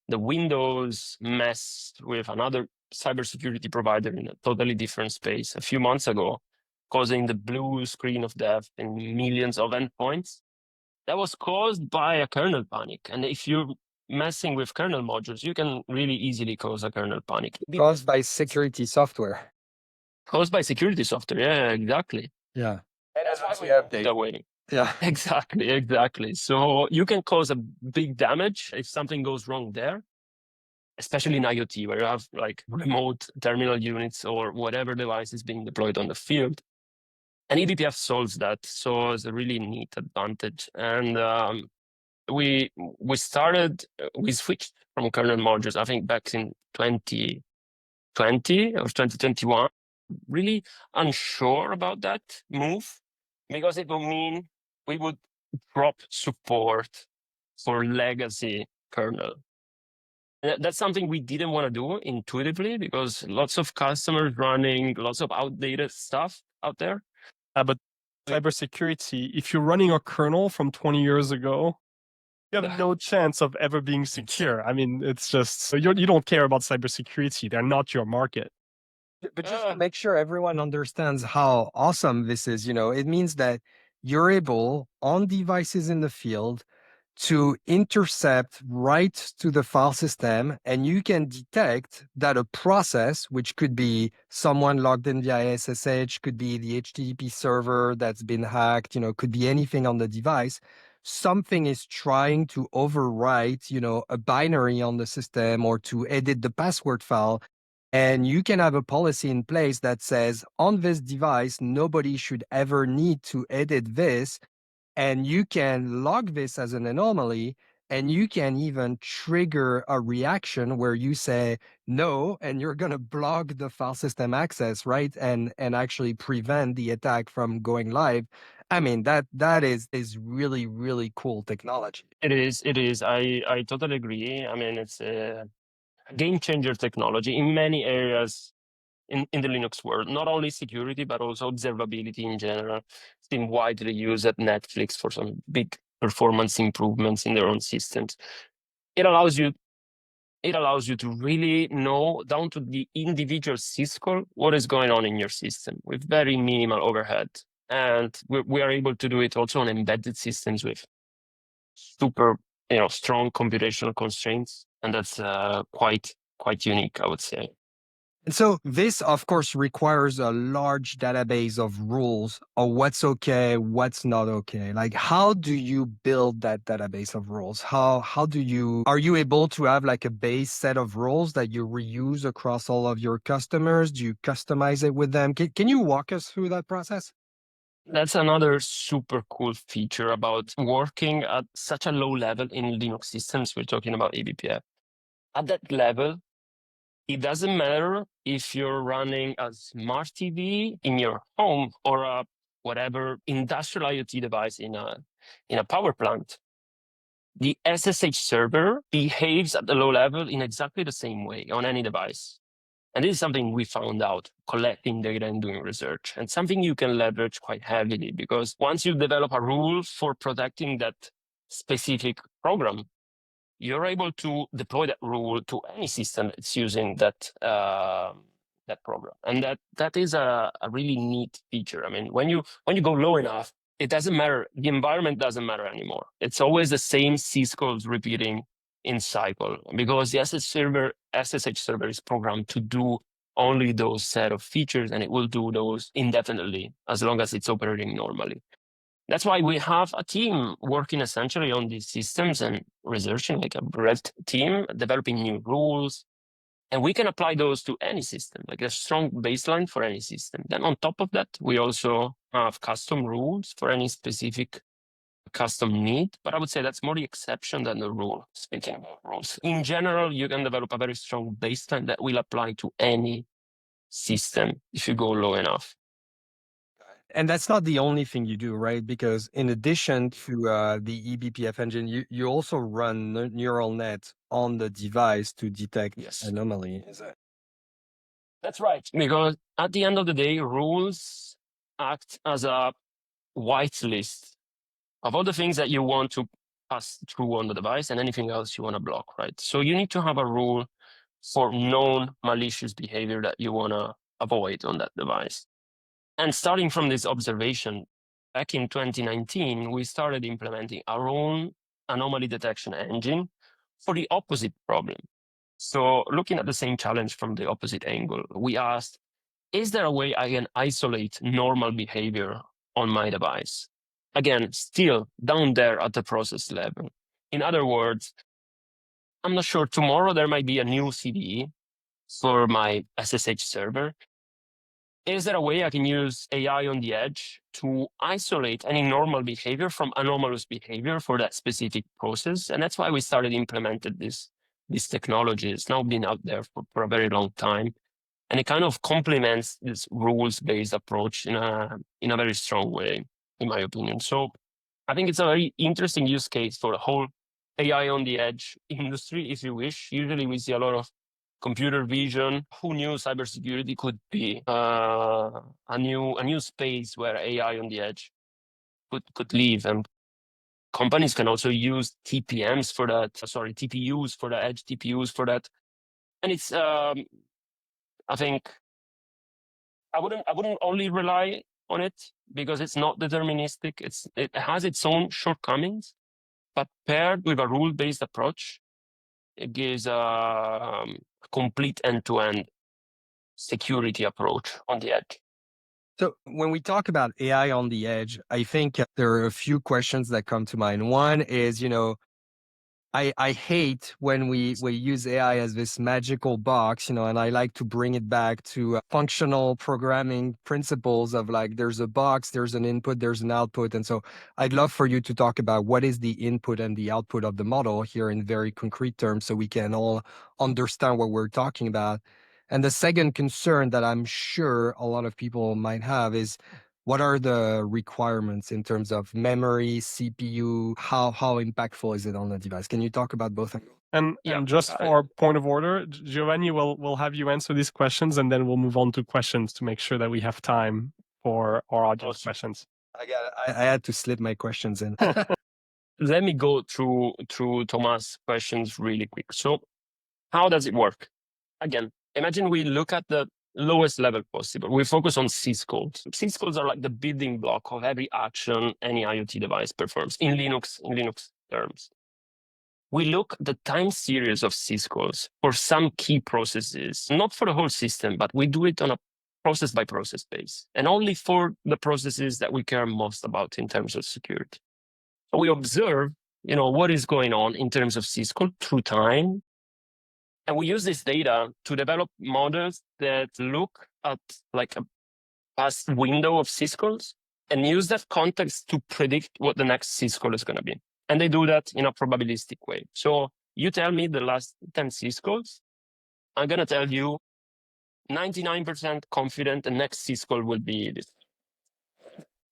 the Windows mess with another cybersecurity provider in a totally different space a few months ago, causing the blue screen of death in millions of endpoints, that was caused by a kernel panic. And if you're messing with kernel modules, you can really easily cause a kernel panic. Caused by security software. Caused by security software. Yeah, exactly. Yeah. And that's why we update away. Yeah. Exactly. So you can cause a big damage if something goes wrong there, especially in IoT, where you have like remote terminal units or whatever device is being deployed on the field. And eBPF solves that. So it's a really neat advantage. And we switched from kernel modules, I think back in 2020 or 2021. Really unsure about that move because it would mean we would drop support for legacy kernel. That's something we didn't want to do intuitively because lots of customers running lots of outdated stuff out there. But cybersecurity, if you're running a kernel from 20 years ago, you have no chance of ever being secure. I mean, it's just you don't care about cybersecurity. They're not your market. But just to make sure everyone understands how awesome this is, it means that you're able on devices in the field to intercept right to the file system, and you can detect that a process, which could be someone logged in via SSH, could be the HTTP server that's been hacked, could be anything on the device. Something is trying to overwrite, a binary on the system or to edit the password file. And you can have a policy in place that says on this device, nobody should ever need to edit this. And you can log this as an anomaly, and you can even trigger a reaction where you say no, and you're going to block the file system access, right? And actually prevent the attack from going live. I mean, that is really, really cool technology. It is. I totally agree. I mean, it's a game changer technology in many areas in the Linux world, not only security, but also observability in general. It's been widely used at Netflix for some big performance improvements in their own systems. It allows you to really know down to the individual syscall what is going on in your system with very minimal overhead. And we are able to do it also on embedded systems with super strong computational constraints. And that's quite unique, I would say. And so this, of course, requires a large database of rules of what's okay, what's not okay. Like, how do you build that database of rules? Are you able to have like a base set of rules that you reuse across all of your customers? Do you customize it with them? Can you walk us through that process? That's another super cool feature about working at such a low level in Linux systems. We're talking about eBPF. At that level, it doesn't matter if you're running a smart TV in your home or a whatever industrial IoT device in a power plant. The SSH server behaves at the low level in exactly the same way on any device. And this is something we found out collecting data and doing research, and something you can leverage quite heavily, because once you develop a rule for protecting that specific program, you're able to deploy that rule to any system that's using that program. And that is a really neat feature. I mean, when you go low enough, it doesn't matter. The environment doesn't matter anymore. It's always the same syscalls repeating in cycle, because the SSH server is programmed to do only those set of features, and it will do those indefinitely as long as it's operating normally. That's why we have a team working essentially on these systems and researching, like a red team, developing new rules. And we can apply those to any system, like a strong baseline for any system. Then on top of that, we also have custom rules for any specific custom need, but I would say that's more the exception than the rule, speaking about rules. In general, you can develop a very strong baseline that will apply to any system if you go low enough. And that's not the only thing you do, right? Because in addition to the eBPF engine, you also run neural net on the device to detect anomaly. That's right. Because at the end of the day, rules act as a whitelist of all the things that you want to pass through on the device and anything else you want to block, right? So you need to have a rule for known malicious behavior that you want to avoid on that device. And starting from this observation, back in 2019, we started implementing our own anomaly detection engine for the opposite problem. So looking at the same challenge from the opposite angle, we asked, is there a way I can isolate normal behavior on my device? Again, still down there at the process level. In other words, I'm not sure, tomorrow there might be a new CVE for my SSH server. Is there a way I can use AI on the edge to isolate any normal behavior from anomalous behavior for that specific process? And that's why we started implementing this technology. It's now been out there for a very long time. And it kind of complements this rules-based approach in a very strong way, in my opinion. So I think it's a very interesting use case for the whole AI on the edge industry, if you wish. Usually we see a lot of computer vision. Who knew cybersecurity could be a new space where AI on the edge could live, and companies can also use TPMs for that. Sorry, TPUs for the edge TPUs for that, and it's I think I wouldn't only rely on it because it's not deterministic. It has its own shortcomings, but paired with a rule-based approach, it gives a complete end-to-end security approach on the edge. So when we talk about AI on the edge, I think there are a few questions that come to mind. One is, I hate when we use AI as this magical box, and I like to bring it back to functional programming principles of like, there's a box, there's an input, there's an output. And so I'd love for you to talk about what is the input and the output of the model here in very concrete terms so we can all understand what we're talking about. And the second concern that I'm sure a lot of people might have is, what are the requirements in terms of memory, CPU? How impactful is it on the device? Can you talk about both? And just for point of order, Giovanni will have you answer these questions, and then we'll move on to questions to make sure that we have time for our audience questions. I had to slip my questions in. Let me go through Thomas' questions really quick. So how does it work? Again, imagine we look at the lowest level possible. We focus on syscalls. Syscalls are like the building block of every action any IoT device performs in Linux terms. We look at the time series of syscalls for some key processes, not for the whole system, but we do it on a process by process base, and only for the processes that we care most about in terms of security. So we observe, what is going on in terms of syscall through time. And we use this data to develop models that look at like a past window of syscalls and use that context to predict what the next syscall is going to be. And they do that in a probabilistic way. So you tell me the last 10 syscalls, I'm going to tell you 99% confident the next syscall will be this.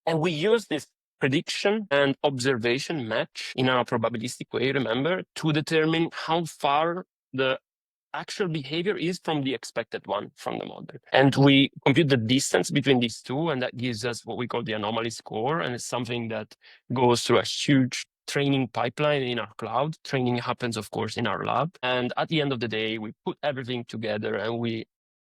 And we use this prediction and observation match in a probabilistic way, remember, to determine how far the actual behavior is from the expected one from the model. And we compute the distance between these two, and that gives us what we call the anomaly score. And it's something that goes through a huge training pipeline in our cloud. Training happens, of course, in our lab. And at the end of the day, we put everything together and we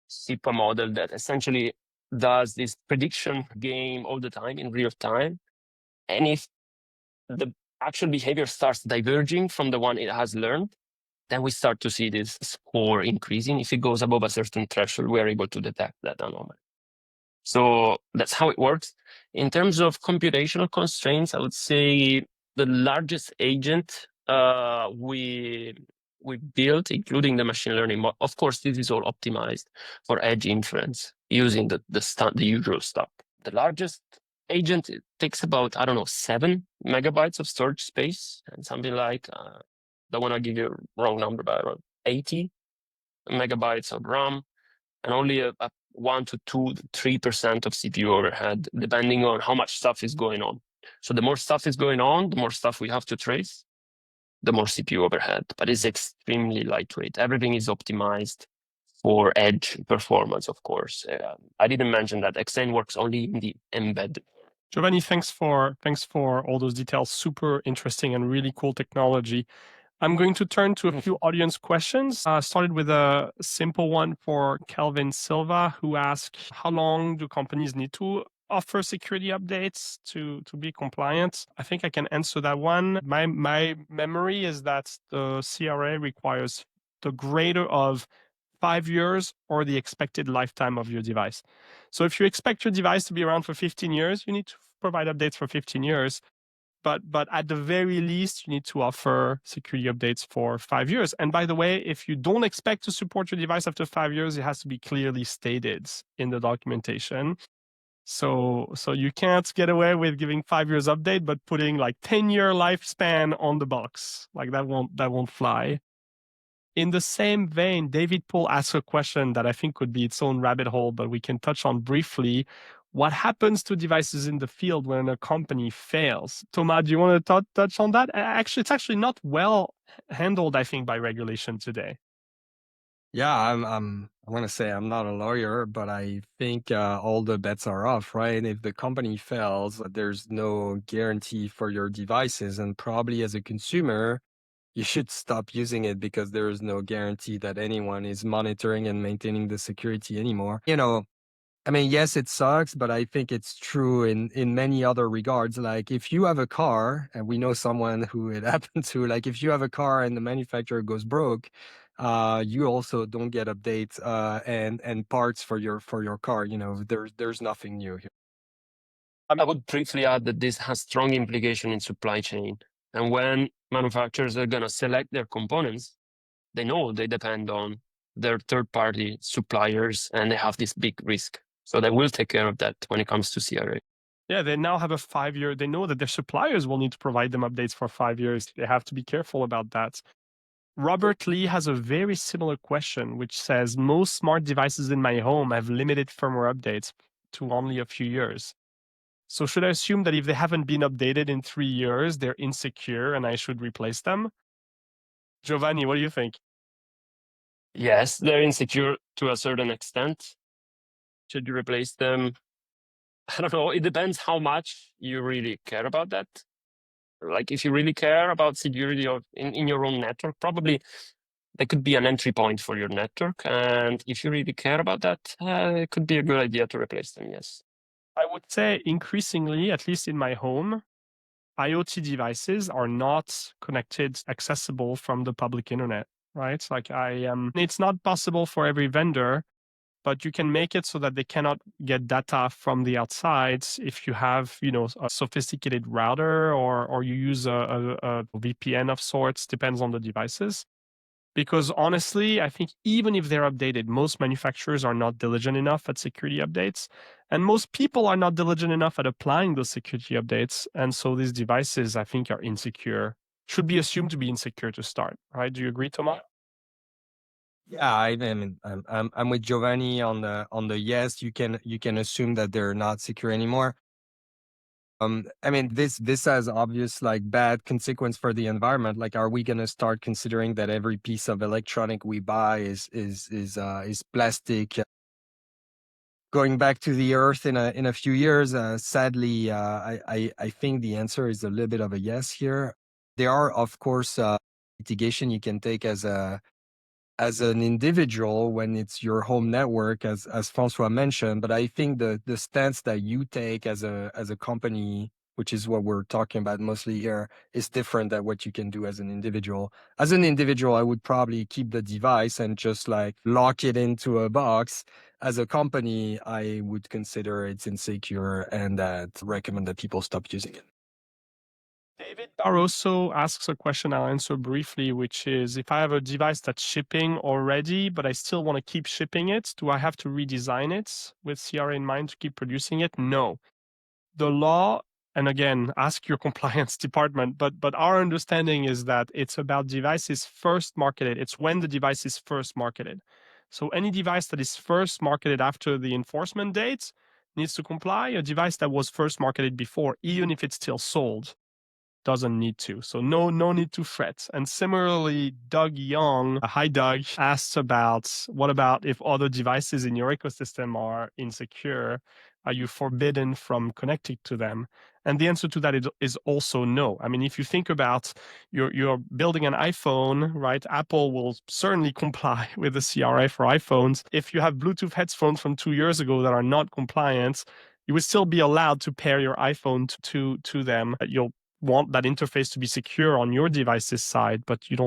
ship a model that essentially does this prediction game all the time in real time. And if the actual behavior starts diverging from the one it has learned, then we start to see this score increasing. If it goes above a certain threshold, we are able to detect that anomaly. So that's how it works. In terms of computational constraints, I would say the largest agent we built, including the machine learning model. Of course, this is all optimized for edge inference using the usual stuff. The largest agent, it takes about, I don't know, 7 megabytes of storage space, and something like, don't want to give you a wrong number, but around 80 megabytes of RAM, and only a 1 to 2, 3% of CPU overhead, depending on how much stuff is going on. So the more stuff is going on, the more stuff we have to trace, the more CPU overhead, but it's extremely lightweight. Everything is optimized for edge performance, of course. I didn't mention that Exine works only in the embedded. Giovanni, thanks for all those details. Super interesting and really cool technology. I'm going to turn to a few audience questions. Started with a simple one for Kelvin Silva, who asked, how long do companies need to offer security updates to be compliant? I think I can answer that one. My memory is that the CRA requires the greater of 5 years or the expected lifetime of your device. So if you expect your device to be around for 15 years, you need to provide updates for 15 years. But at the very least, you need to offer security updates for 5 years. And by the way, if you don't expect to support your device after 5 years, it has to be clearly stated in the documentation. So you can't get away with giving 5 years update, but putting like 10-year lifespan on the box. Like that won't fly. In the same vein, David Poole asks a question that I think could be its own rabbit hole, but we can touch on briefly. What happens to devices in the field when a company fails? Thomas, do you want to touch on that? Actually, it's actually not well handled, I think, by regulation today. Yeah, I want to say I'm not a lawyer, but I think all the bets are off, right? If the company fails, there's no guarantee for your devices, and probably as a consumer, you should stop using it because there is no guarantee that anyone is monitoring and maintaining the security anymore. I mean, yes, it sucks, but I think it's true in many other regards. Like if you have a car, and we know someone who it happened to, like if you have a car and the manufacturer goes broke, you also don't get updates and parts for your car. There's nothing new here. I would briefly add that this has strong implication in supply chain. And when manufacturers are going to select their components, they know they depend on their third-party suppliers, and they have this big risk. So they will take care of that when it comes to CRA. Yeah, they now have a 5-year. They know that their suppliers will need to provide them updates for 5 years. They have to be careful about that. Robert Lee has a very similar question, which says, most smart devices in my home have limited firmware updates to only a few years. So should I assume that if they haven't been updated in 3 years, they're insecure and I should replace them? Giovanni, what do you think? Yes, they're insecure to a certain extent. Should you replace them? I don't know. It depends how much you really care about that. Like if you really care about security in your own network, probably that could be an entry point for your network. And if you really care about that, it could be a good idea to replace them, yes. I would say increasingly, at least in my home, IoT devices are not connected, accessible from the public internet, right? Like it's not possible for every vendor, but you can make it so that they cannot get data from the outside if you have, a sophisticated router or you use a VPN of sorts, depends on the devices. Because honestly, I think even if they're updated, most manufacturers are not diligent enough at security updates. And most people are not diligent enough at applying those security updates. And so these devices, I think, are insecure, should be assumed to be insecure to start, right? Do you agree, Thomas? Yeah, I mean, I'm with Giovanni on the yes. You can assume that they're not secure anymore. I mean, this has obvious bad consequence for the environment. Like, are we going to start considering that every piece of electronic we buy is plastic, going back to the earth in a few years? Sadly, I think the answer is a little bit of a yes here. There are, of course, mitigation you can take as an individual when it's your home network, as François mentioned. But I think the stance that you take as a company, which is what we're talking about mostly here, is different than what you can do as an individual. As an individual, I would probably keep the device and just lock it into a box. As a company, I would consider it's insecure and recommend that people stop using it. David Barroso asks a question I'll answer briefly, which is, if I have a device that's shipping already, but I still want to keep shipping it, do I have to redesign it with CRA in mind to keep producing it? No. the law, and again, ask your compliance department, but our understanding is that it's about devices first marketed. It's when the device is first marketed. So any device that is first marketed after the enforcement date needs to comply. A device that was first marketed before, even if it's still sold, doesn't need to. So no need to fret. And similarly, Doug Young, hi Doug, asked about what about if other devices in your ecosystem are insecure? Are you forbidden from connecting to them? And the answer to that is also no. I mean, if you think about you're building an iPhone, right? Apple will certainly comply with the CRA for iPhones. If you have Bluetooth headphones from 2 years ago that are not compliant, you would still be allowed to pair your iPhone to them. You'll want that interface to be secure on your device's side, but it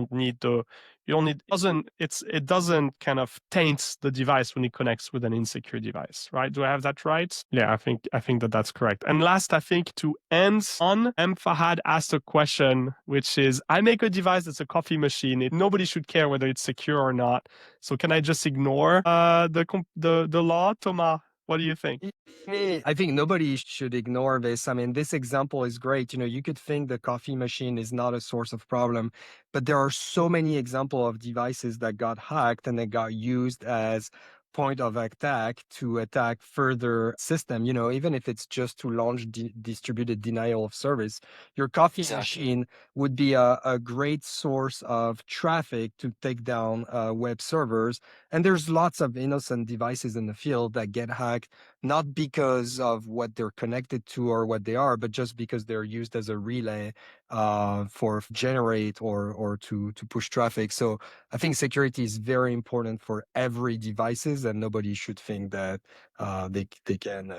doesn't kind of taint the device when it connects with an insecure device, right? Do I have that right? Yeah, I think that's correct. And last, I think to end on, Fahad asked a question, which is, I make a device that's a coffee machine. Nobody should care whether it's secure or not. So can I just ignore the law, Thomas? What do you think? I think nobody should ignore this. I mean, this example is great. You could think the coffee machine is not a source of problem, but there are so many examples of devices that got hacked and they got used as point of attack to attack further system, even if it's just to launch distributed denial of service. Your coffee machine would be a great source of traffic to take down web servers. And there's lots of innocent devices in the field that get hacked, not because of what they're connected to or what they are, but just because they're used as a relay for generate or to push traffic. So I think security is very important for every devices, and nobody should think that they can.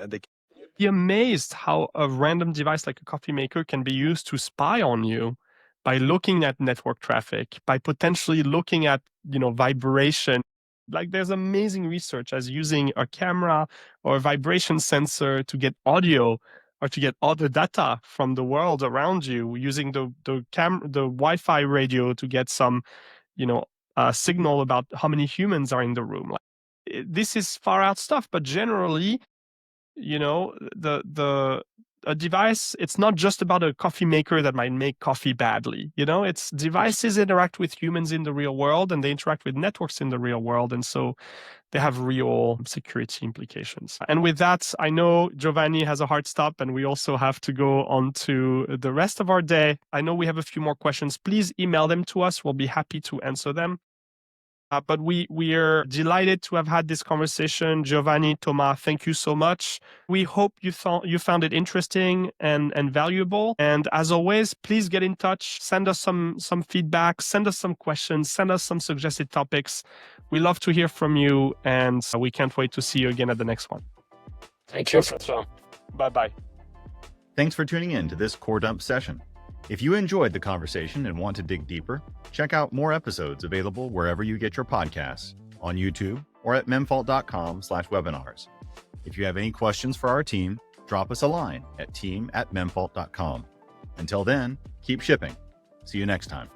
Be amazed how a random device like a coffee maker can be used to spy on you by looking at network traffic, by potentially looking at vibration. Like there's amazing research as using a camera or a vibration sensor to get audio or to get other data from the world around you, using the Wi-Fi radio to get some signal about how many humans are in the room. This is far out stuff, but generally, a device, it's not just about a coffee maker that might make coffee badly. It's devices interact with humans in the real world and they interact with networks in the real world. And so they have real security implications. And with that, I know Giovanni has a hard stop and we also have to go on to the rest of our day. I know we have a few more questions. Please email them to us. We'll be happy to answer them. But we are delighted to have had this conversation. Giovanni, Thomas, thank you so much. We hope you found it interesting and valuable. And as always, please get in touch. Send us some feedback. Send us some questions. Send us some suggested topics. We love to hear from you, and we can't wait to see you again at the next one. Thank you, François. Bye-bye. Thanks for tuning in to this Coredump session. If you enjoyed the conversation and want to dig deeper, check out more episodes available wherever you get your podcasts, on YouTube, or at memfault.com/webinars. If you have any questions for our team, drop us a line at team@memfault.com. Until then, keep shipping. See you next time.